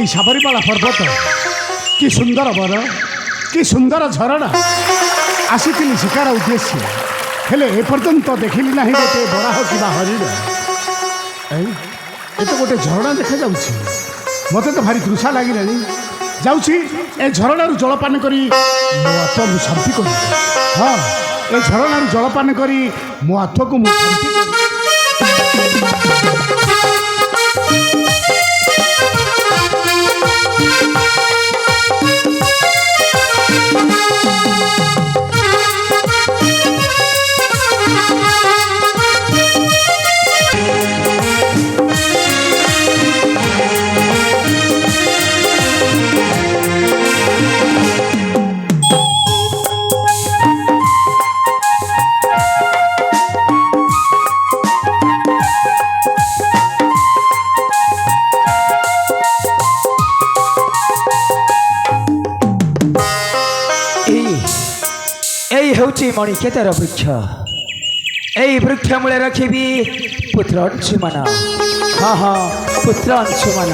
साबरीमाला पर्वत कि सुंदर बर कि सुंदर झरणा आसी शिकार उद्देश्य हेले एपर्यंत देखिली ना गोटे बराह कि हरिण ये तो गोटे झरणा देखा मत तो भारी तृषा लगे जाऊँगी ए झरणार जलपान करी मो आत्मा मु शांति कर हाँ ए झरणार जलपान करी मो आत्मा को मु शांति कर मणिकेतर वृक्ष यही वृक्ष मूले रखी पुत्र अंशुमान हाँ हाँ पुत्र अंशुमान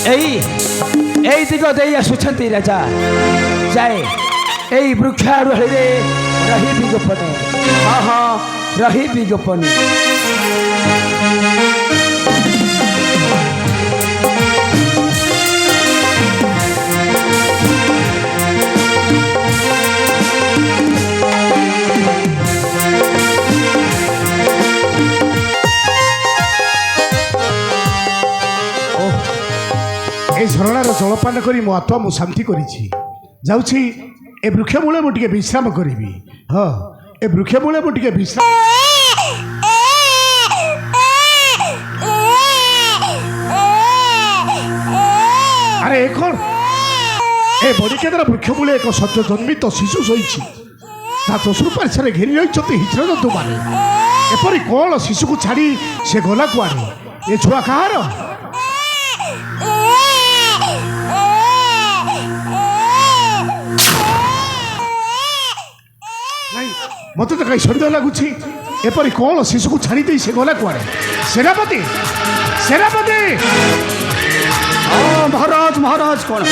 यही दिग दे आसुंच राजा जाए यही वृक्षारोहण रही विज्ञापन हाँ हाँ रही विज्ञापन झरणार जलपान करी मो आत्मा मु शांति करी जाऊँगी ए वृक्ष मूले मुझे विश्राम करी हाँ ए वृक्ष मूले मुझे विश्राम अरे कौन ए मणिकेतर वृक्ष मूले एक सत्य जन्मित शिशु शोची चतुर्पार्श्वे घेरी रही हिंस्र जंतु मैंने एपरी कौन शिशु को छाड़ी से गला कुआड़े ए छुआ कहार मत तो कहीं सन्देह लगुच एपरी कौन शिशु को छाड़ी दे से गला कुआड़े सेनापति सेनापति महाराज महाराज कौन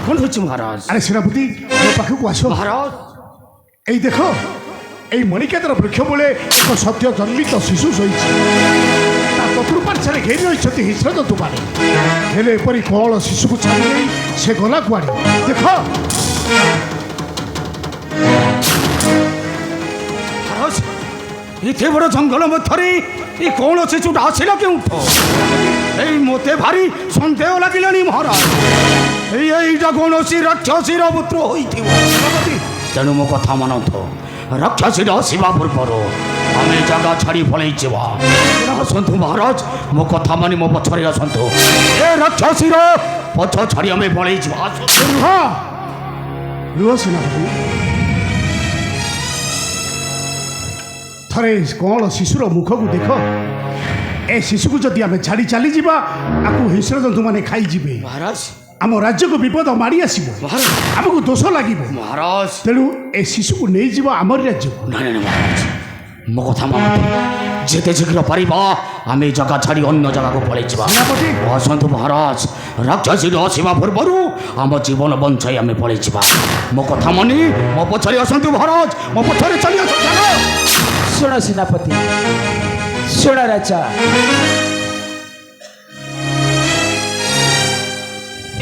कौन हो महाराज अरे सेनापति मो पाखक आस महाराज यही देख यही मणिकेतर वृक्ष मूले एक सत्य जन्मित शिशु शोची चतुर्पार्श्वे घेरी रही हिंस्र जंतु मैंने हेले एपरी कौन शिशु को छाड़ी दे से गला कुआड़े देख इतने बड़ जंगल मध्य कौन शिशुटा आसला क्यों मत भारी सन्देह लगे महाराज यहीटा कौन सी राक्षसीर पुत्र होती तेणु मो कथा मान राक्षसीर आसवा पूर्वर आम जगह छाड़ी पलि आसतु महाराज मो कथा मानी मो पछरे आसतु ए राक्षसीर पछ छाड़ी आम पलि रुह सेनापति थरे कौन शिशुर मुख को देख ए शिशु को जदि आम छाड़ी चली जावा आपको हिंस्र जंतु मैंने खाईजे महाराज आम राज्य को विपद माड़ी आसो आमको दोष लगे महाराज तेणु ए शिशु को नहीं जीव आम राज्य को ना महाराज मो कथा मान जिते शीघ्र पारिबा आम जगह छाड़ी अन्य जगह को पलि आसतु महाराज राक्षसी आसवा पूर्वर आम जीवन बंचाई आम पलि मो कथा मानी मो पछरे आसतु महाराज मो पछरे चली आस शुण सेनापति शुण राजा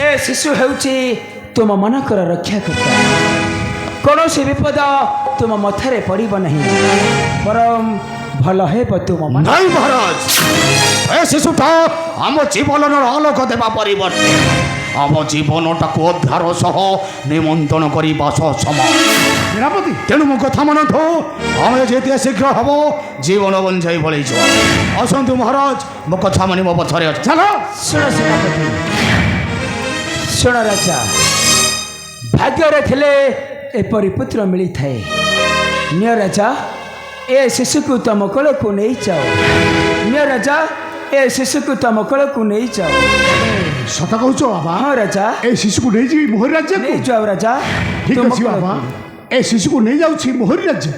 ए शिशु होउची तुम मनकर रक्षा करता कौन से विपद तुम मथारे पड़ब नहीं परम भल हे तुम नहीं महाराज ए शिशुटा आम जीवन आलोक देवा परिवर्ते आम जीवनटा को उद्धार सह निमंत्रण करने सेनापति तेणु मो कथा मान आम जिते शीघ्र हम जीवन बंचाई पलि आसतु महाराज मो कथा मानी मो पछरे चल शुण सेनापति शुण राजा भाग्य थिले एपरी पुत्र मिली थाए निय राजा ए शिशु को तुम कोल को नहीं जाओ निय राजा ଏ ଶିଶୁକୁ ତମ କୋଳକୁ ନେଇଯାଅ। ସତ କହୁଛ ବାବା? ହଁ ରାଜା, ଏ ଶିଶୁକୁ ନେଇଯିବି ମୋହରି ରାଜ୍ୟକୁ? ନେଇଯାଅ ରାଜା। ଠିକ ତୁମ ଅଛି ବାବା, କୋଳକୁ। ଏ ଶିଶୁକୁ ନେଇଯାଉଛି ମୋହରି ରାଜ୍ୟ।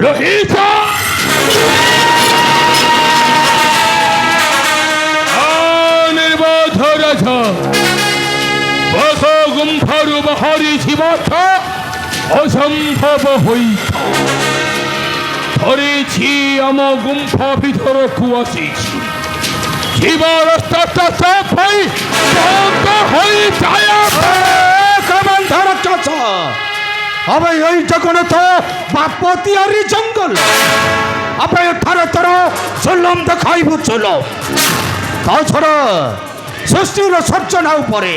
ରୋହିତ নির্বোধ রাজা বক গুম্ফারু বাহারিছি মাথ অসম্ভব হইত ধরেছি আম গুম্ফা ভিতরকু আসিছি জীবন চাপ হই বন্ধ হই যায় কামান্ধা রাক্ষস আবে এই জগন্নাথ বাপতিয়ারি জঙ্গল আবে এঠারে তোর জুলুম দেখাইবু চলো তাছাড়া সৃষ্টির সর্জনা উপরে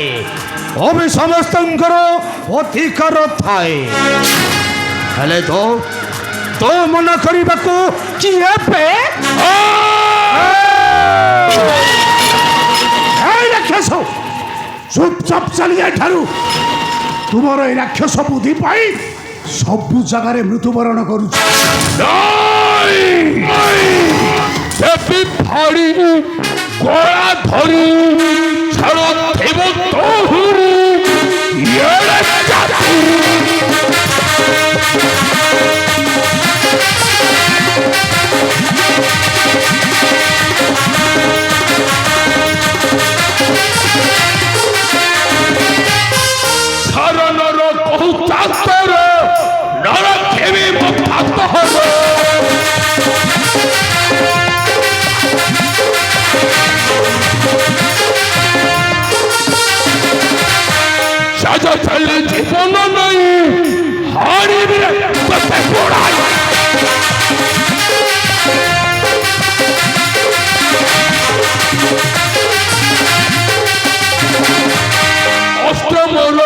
অবে সমস্তঙ্কর অধিকার থাকে হেলে তো মনে করিবাকু কি হবে? এই রাক্ষস চুপচাপ চালিয়ে ঠারু তোমার এই রাক্ষস বুদ্ধি পাই সবু জায়গায় মৃত্যুবরণ করুছি। দেবী ভারি গলা ধরি ছাড় দেব তোহুরি ইয়েরে জাতি শরণর বহু চাস্তর নর দেবী মুখাত হবে সাজা চলে জীবন নাই হারিবি কতে পড়াই অষ্টমল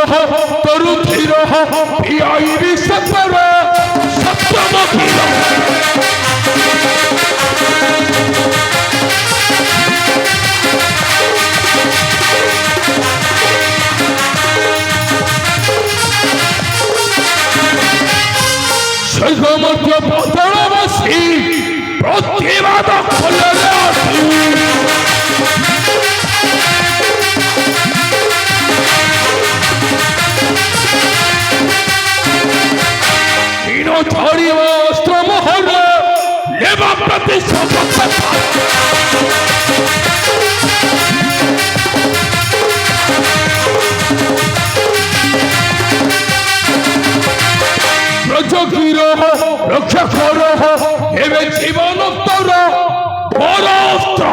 তরু ধীর ভিআইবি সতর সপ্তম ধীর সৈগমধ্য বদলবাসী প্রতিবাদ ফলে আসি হীন ধরিব অস্ত্র মহল নেবা প্রতিশোধ প্রযোগীর রক্ষা কর এবে জীবন তোর বড় অস্ত্র।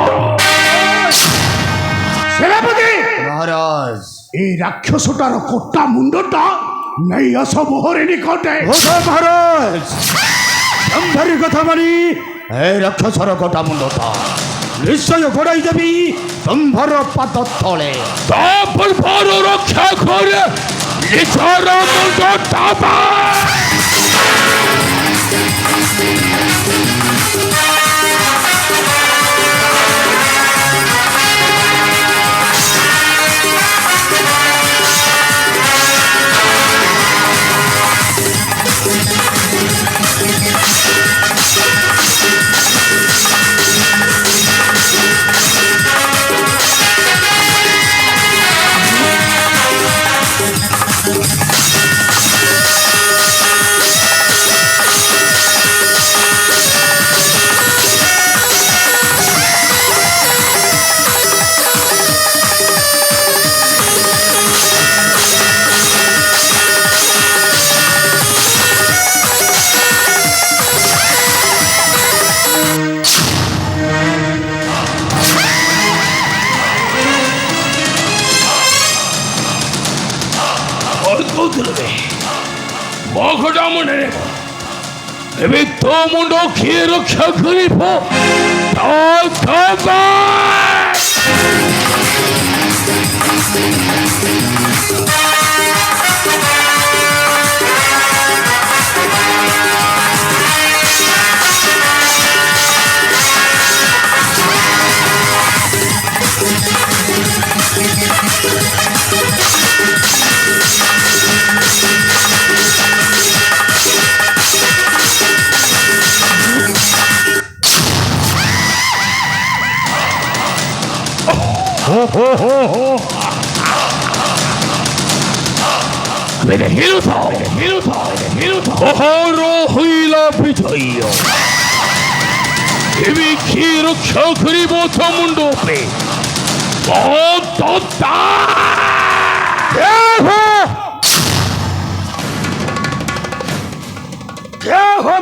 সেনাপতি মহারাজ এই রাক্ষসটার কোটা মুন্ডটা নেই আস মোহরি নিকটে। ওঠো মহারাজ সম্ভারি কথা মানি এই রাক্ষসর গোটা মুন্ডটা নিশ্চয় গোড়াই দেবী সম্ভর পাত তলে তারপর বড় রক্ষা করে নিজের মুন্ড টাবা মঘটা মনে রেখ এবে তো মুন্ড খেয়ে রক্ষা করিব হইলা বিজয় এবে কি রক্ষা করিব মণ্ডপে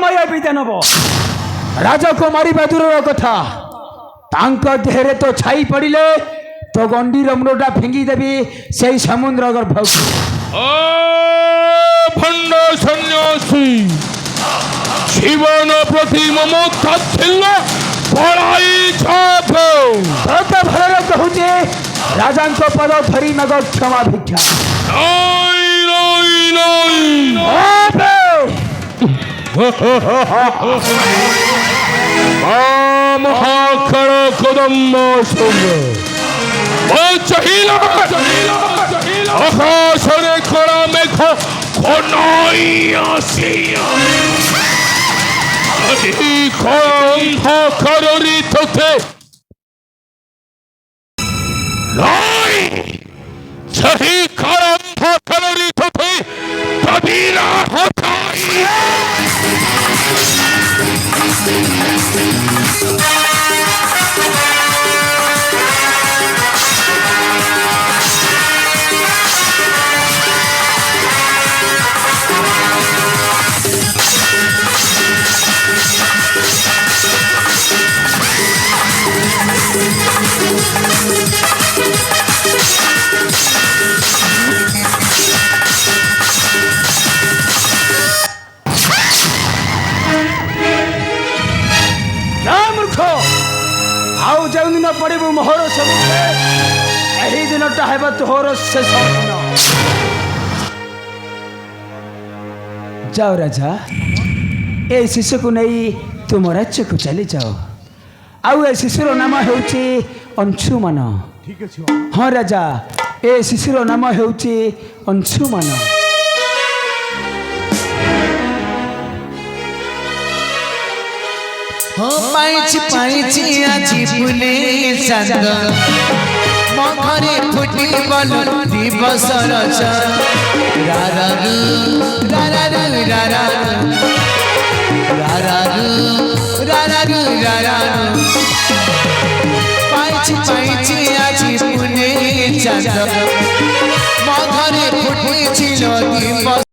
ମାୟା ବିଧାନବ ରାଜାକୁ ମାରିବା ଦୂରର କଥା ତାଙ୍କ ଦେହରେ ତ ଛାଇ ପଡ଼ିଲେ ତ ଗଣ୍ଡିର ମୁଣ୍ଡଟା ଫିଙ୍ଗିଦେବି ସେଇ ସମୁଦ୍ର ଗର୍ଭକୁ ভণ্ড সন্ন্যাসী জীবন প্রতি মমতা ছিল পড়াই ছাপে ତତେ ଭଲରେ କହୁଛି ରାଜାଙ୍କ ପଦ ଧରି ମାଗ କ୍ଷମା ଭିକ୍ଷା নাই নাই নাই মহাখর কদম্ব সঙ্গে আকাশরে করা মেঘ কোনই আসিয়া অন্ধকার ঋতুতে নয় সেই অন্ধকার ঋতুতে কবিরা হতাই ଆଉ ଯେଉଁଦିନ ପଡ଼ିବୁ ମୋହର ସବୁରେ ଏହି ଦିନଟା ହେବ ତୋହର ଶେଷ ଦିନ ଯାଅ ରାଜା ଏ ଶିଶୁକୁ ନେଇ ତୁମ ରାଜ୍ୟକୁ ଚାଲିଯାଅ ଆଉ ଏ ଶିଶୁର ନାମ ହେଉଛି ଅଂଶୁମାନ ହଁ ରାଜା ଏ ଶିଶୁର ନାମ ହେଉଛି ଅଂଶୁମାନ পাইছি পাইছি আজি ফুলে চাঁদ ମୋ ଘରେ ଫୁଟି ବଲ ଦିବସର ରାରାରୁ ରାରାରୁ ରାରାରୁ ରାରାରୁ ରାରାରୁ ରାରାରୁ ପାଇଛି ପାଇଛି ଆଜି ফুলে চাঁদ ମୋ ଘରେ ଫୁଟିছিল ଦିବସ